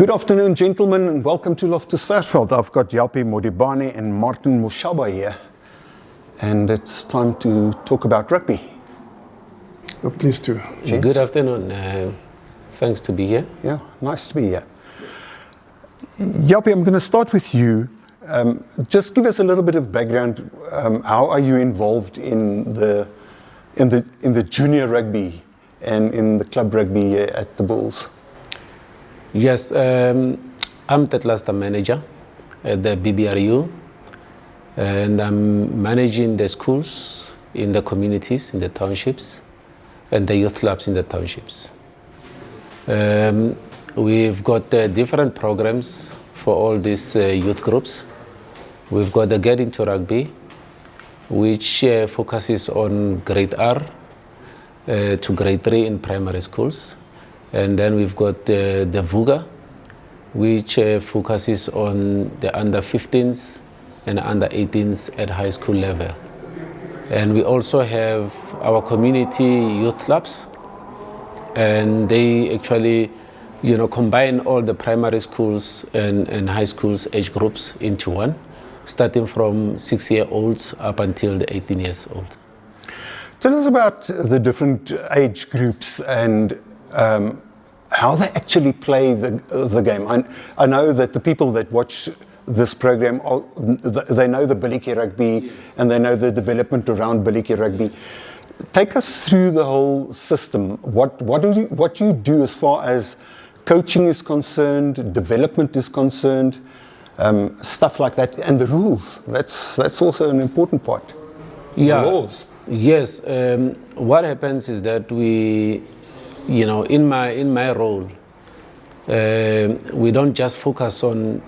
Good afternoon, gentlemen, and welcome to Loftus Versveld. I've got Jappie Modibane and Martin Moshaba here, and it's time to talk about rugby. We're pleased to. Gents. Good afternoon. Thanks to be here. Yeah, nice to be here. Jappie, I'm going to start with you. Just give us a little bit of background. How are you involved in the junior rugby and in the club rugby at the Bulls? Yes, I'm the cluster manager at the BBRU, and I'm managing the schools in the communities, in the townships, and the youth clubs in the townships. We've got different programs for all these youth groups. We've got the Get Into Rugby, which focuses on grade R to grade 3 in primary schools. And then we've got the VUGA, which focuses on the under 15s and under 18s at high school level. And we also have our community youth clubs, and they actually, combine all the primary schools and high schools age groups into one, starting from 6-year-olds up until the 18 years old. Tell us about the different age groups and how they actually play the game. I know that the people that watch this program, they know the Billikie rugby and they know the development around Billikie rugby. Take us through the whole system. What do you do as far as coaching is concerned, development is concerned, stuff like that, and the rules. That's also an important part. Yeah. The laws. Yes. What happens is that we, in my role, we don't just focus on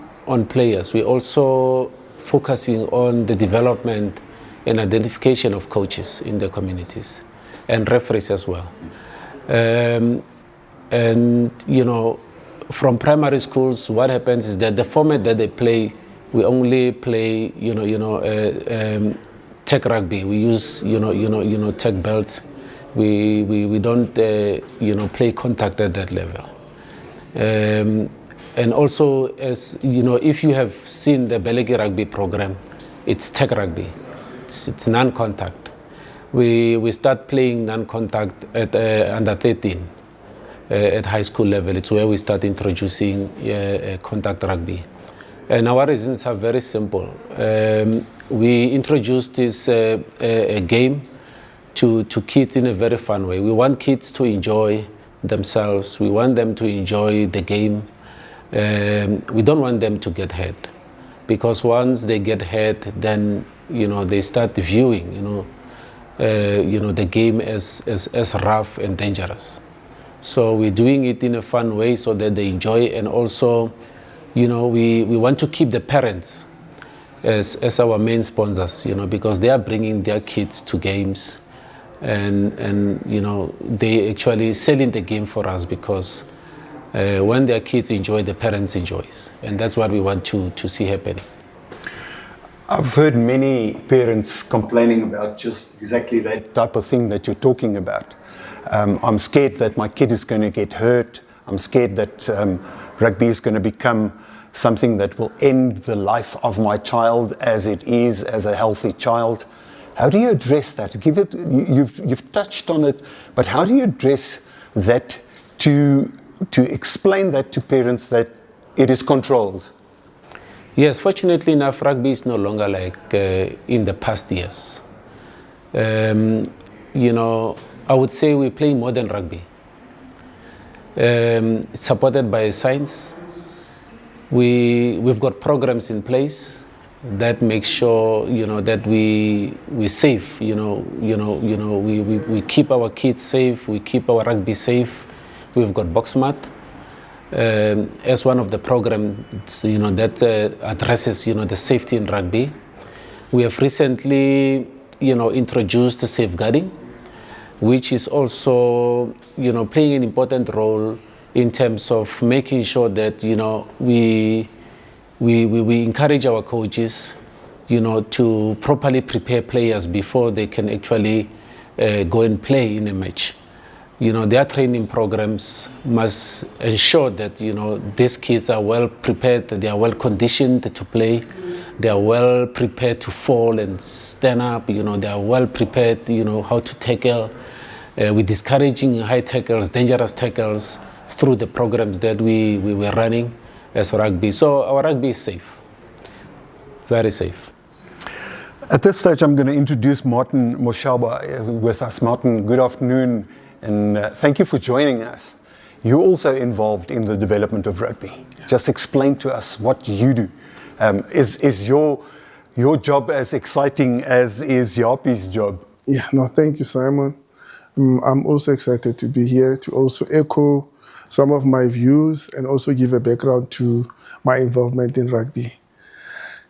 players. We also focusing on the development and identification of coaches in the communities and referees as well. And from primary schools, what happens is that the format that they play, we only play tech rugby. We use tech belts. We don't play contact at that level. And also, as if you have seen the Billikie rugby program, it's tech rugby. It's non-contact. We start playing non-contact at under 13 at high school level. It's where we start introducing contact rugby. And our reasons are very simple. We introduced this game to kids in a very fun way. We want kids to enjoy themselves. We want them to enjoy the game. We don't want them to get hurt, because once they get hurt, then they start viewing the game as rough and dangerous. So we're doing it in a fun way so that they enjoy, and also we want to keep the parents as our main sponsors, because they are bringing their kids to games, and they actually selling the game for us, because when their kids enjoy, the parents enjoy, and that's what we want to see happen. I've heard many parents complaining about just exactly that type of thing that you're talking about. I'm scared that my kid is going to get hurt. I'm scared that rugby is going to become something that will end the life of my child as it is, as a healthy child. How do you address that? You've touched on it, but how do you address that to explain that to parents that it is controlled? Yes, fortunately enough, rugby is no longer like in the past years. I would say we play modern rugby. It's supported by science. We've got programs in place that make sure that we safe. We keep our kids safe. We keep our rugby safe. We've got BoxMat as one of the programs that addresses the safety in rugby. We have recently introduced safeguarding, which is also playing an important role in terms of making sure that we encourage our coaches to properly prepare players before they can actually go and play in a match. their training programs must ensure that, these kids are well prepared, that they are well conditioned to play, they are well prepared to fall and stand up, they are well prepared, how to tackle. We're discouraging high tackles, dangerous tackles through the programs that we were running as rugby. So our rugby is safe, very safe. At this stage, I'm going to introduce Martin Moshaba with us. Martin, good afternoon, and thank you for joining us. You're also involved in the development of rugby. Yeah. Just explain to us what you do. Is your job as exciting as is Jappie's job? Yeah, no, thank you, Simon. I'm also excited to be here to also echo some of my views and also give a background to my involvement in rugby.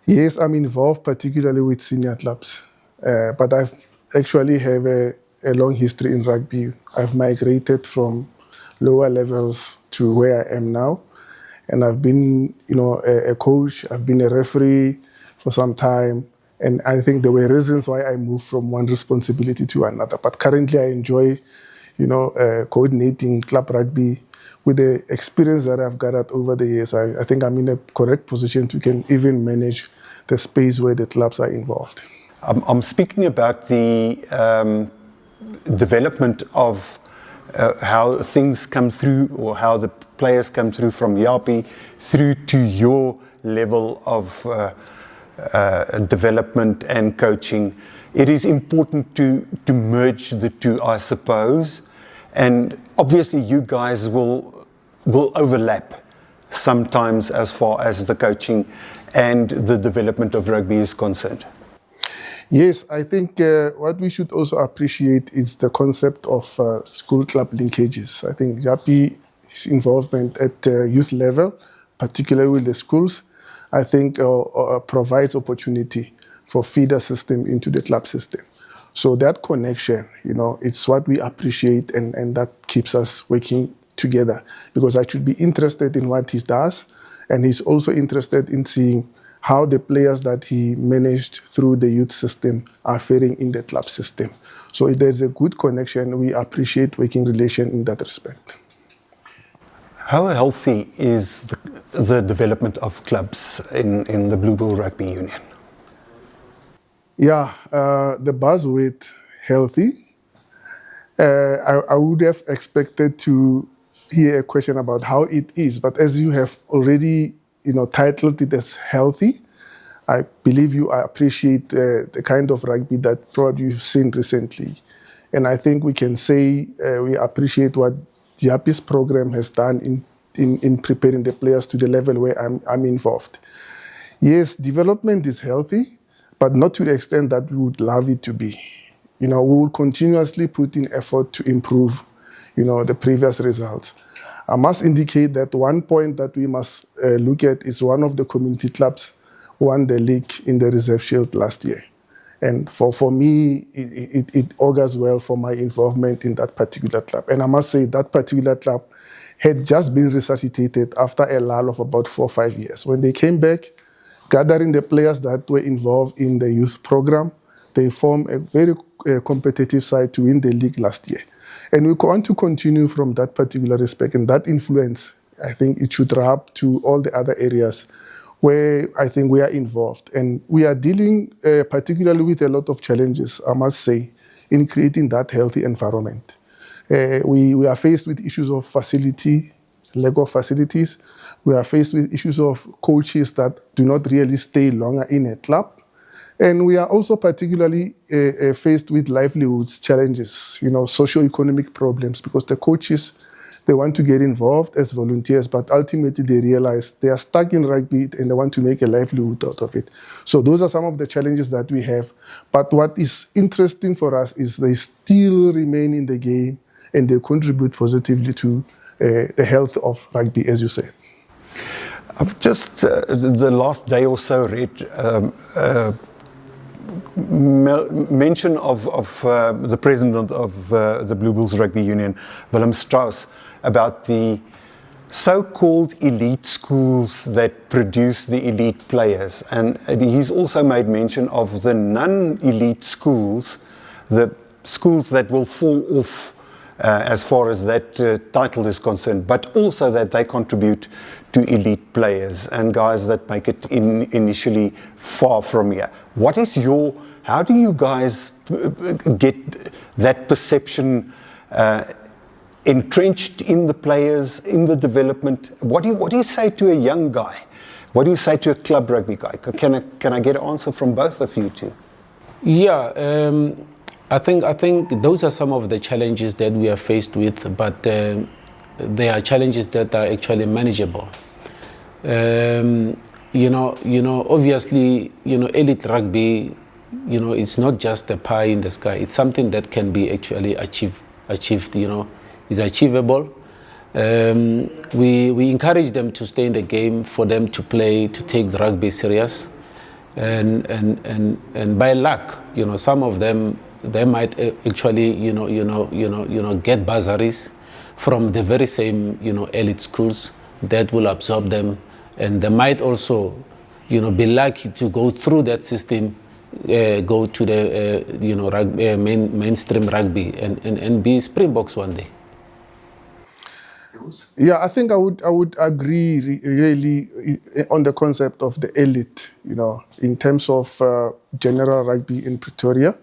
Yes, I'm involved particularly with senior clubs, but I actually have a long history in rugby. I've migrated from lower levels to where I am now, and I've been, a coach. I've been a referee for some time, and I think there were reasons why I moved from one responsibility to another. But currently, I enjoy, coordinating club rugby. With the experience that I've gathered over the years, I think I'm in a correct position to can even manage the space where the clubs are involved. I'm speaking about the development of how things come through, or how the players come through from Jappie through to your level of development and coaching. It is important to merge the two, I suppose. And obviously you guys will overlap sometimes as far as the coaching and the development of rugby is concerned. Yes, I think what we should also appreciate is the concept of school club linkages. I think Jappie's involvement at youth level, particularly with the schools, I think provides opportunity for feeder system into the club system. So that connection, it's what we appreciate, and that keeps us working together, because I should be interested in what he does, and he's also interested in seeing how the players that he managed through the youth system are faring in the club system. So if there's a good connection, we appreciate working relation in that respect. How healthy is the development of clubs in the Blue Bull Rugby Union? Yeah, the buzzword healthy. I would have expected to hear a question about how it is, but as you have already, titled it as healthy, I believe you appreciate the kind of rugby that probably you've seen recently, and I think we can say we appreciate what Jappie's program has done in preparing the players to the level where I'm involved. Yes, development is healthy, but not to the extent that we would love it to be. We will continuously put in effort to improve, the previous results. I must indicate that one point that we must look at is one of the community clubs won the league in the Reserve Shield last year. And for me, it augurs well for my involvement in that particular club. And I must say that particular club had just been resuscitated after a lull of about 4 or 5 years. When they came back, gathering the players that were involved in the youth program, they formed a very competitive side to win the league last year. And we want to continue from that particular respect, and that influence, I think it should wrap to all the other areas where I think we are involved. And we are dealing particularly with a lot of challenges, I must say, in creating that healthy environment. We are faced with issues of facility, lack of facilities. We are faced with issues of coaches that do not really stay longer in a club. And we are also particularly faced with livelihoods challenges, socio-economic problems, because the coaches, they want to get involved as volunteers, but ultimately they realize they are stuck in rugby and they want to make a livelihood out of it. So those are some of the challenges that we have. But what is interesting for us is they still remain in the game and they contribute positively to the health of rugby, as you said. I've just, the last day or so, read mention of the president of the Blue Bulls Rugby Union, Willem Strauss, about the so-called elite schools that produce the elite players. And he's also made mention of the non-elite schools, the schools that will fall off as far as that title is concerned, but also that they contribute to elite players and guys that make it initially far from here. How do you guys get that perception entrenched in the players, in the development? What do you say to a young guy? What do you say to a club rugby guy? Can I get an answer from both of you two? Yeah, I think those are some of the challenges that we are faced with, but they are challenges that are actually manageable. Obviously, elite rugby, it's not just a pie in the sky. It's something that can be actually achieved. Is achievable. We encourage them to stay in the game, for them to play, to take the rugby serious, and by luck, some of them, they might actually get bursaries from the very same elite schools that will absorb them, and they might also be lucky to go through that system, go to the mainstream rugby and be Springboks one day. Yeah, I think I would agree really on the concept of the elite, in terms of general rugby in Pretoria,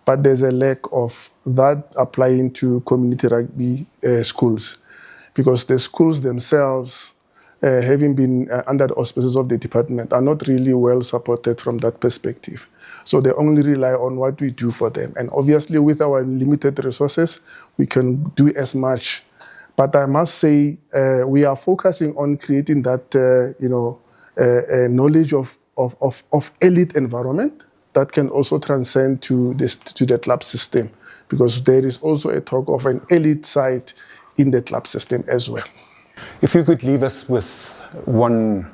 but there's a lack of that applying to community rugby schools, because the schools themselves, having been under the auspices of the department, are not really well supported from that perspective. So they only rely on what we do for them. And obviously with our limited resources, we can do as much. But I must say, we are focusing on creating that, knowledge of elite environment that can also transcend to the club system, because there is also a talk of an elite side in the club system as well. If you could leave us with one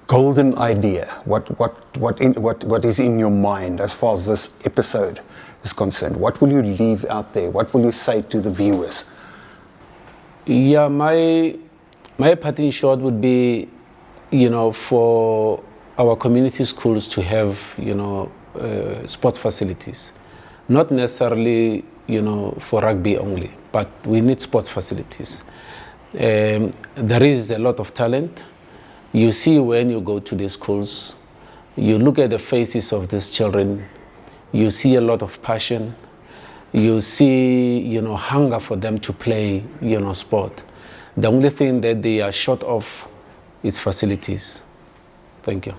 golden idea, what is in your mind as far as this episode is concerned? What will you leave out there? What will you say to the viewers? Yeah, my parting shot would be, for our community schools to have, sports facilities. Not necessarily, for rugby only, but we need sports facilities. There is a lot of talent. You see when you go to these schools, you look at the faces of these children, you see a lot of passion. You see, hunger for them to play, sport. The only thing that they are short of is facilities. Thank you.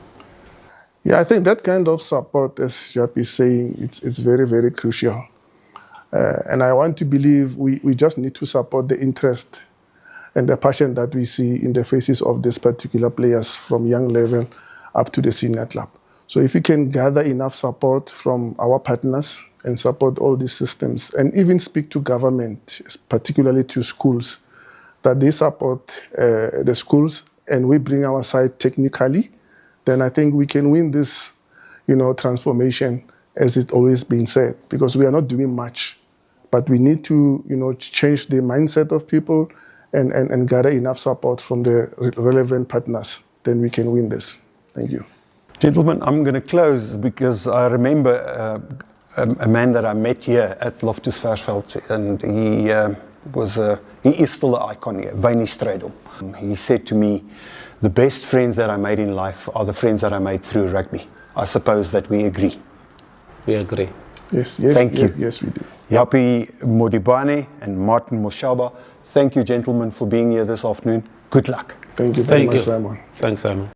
Yeah, I think that kind of support, as Jappie is saying, it's very, very crucial. And I want to believe we just need to support the interest and the passion that we see in the faces of these particular players from young level up to the senior club. So if we can gather enough support from our partners and support all these systems, and even speak to government, particularly to schools, that they support the schools and we bring our side technically, then I think we can win this, transformation, as it always been said, because we are not doing much, but we need to, change the mindset of people and gather enough support from the relevant partners, then we can win this. Thank you. Gentlemen, I'm going to close because I remember a man that I met here at Loftus Versfeld, and he is still an icon here, Wynie Strydom. He said to me, the best friends that I made in life are the friends that I made through rugby. I suppose that we agree. We agree. Yes, thank you. Yes, we do. Jappie Modibane and Martin Moshaba, thank you, gentlemen, for being here this afternoon. Good luck. Thank you very much, Simon. Thanks, Simon.